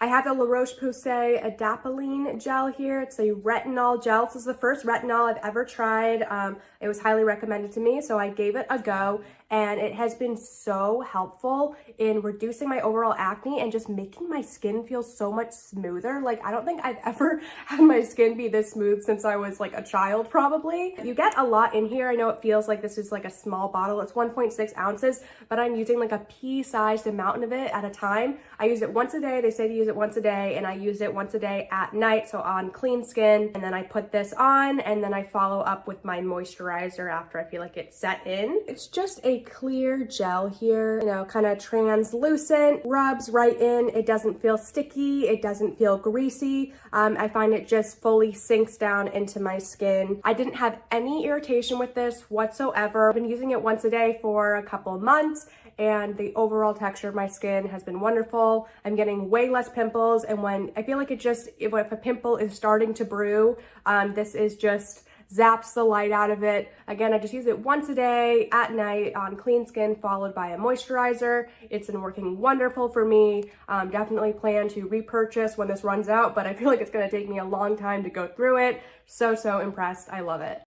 I have the Roche-Posay Adapalene gel here. It's a retinol gel. This is the first retinol I've ever tried. It was highly recommended to me, so I gave it a go. And it has been so helpful in reducing my overall acne and just making my skin feel so much smoother. Like, I don't think I've ever had my skin be this smooth since I was like a child, probably. You get a lot in here. I know it feels like this is like a small bottle. It's 1.6 ounces, but I'm using like a pea-sized amount of it at a time. I use it once a day. They say to use it once a day, and I use it once a day at night, so on clean skin. And then I put this on, and then I follow up with my moisturizer after I feel like it's set in. It's just a clear gel here, you know, kind of translucent, rubs right in. It doesn't feel sticky, it doesn't feel greasy. I find it just fully sinks down into my skin. I didn't have any irritation with this whatsoever. I've been using it once a day for a couple of months, and the overall texture of my skin has been wonderful. I'm getting way less pimples, and when I feel like if a pimple is starting to brew, this is just zaps the light out of it. Again, I just use it once a day at night on clean skin, followed by a moisturizer. It's been working wonderful for me. Definitely plan to repurchase when this runs out, but I feel like it's gonna take me a long time to go through it. So impressed. I love it.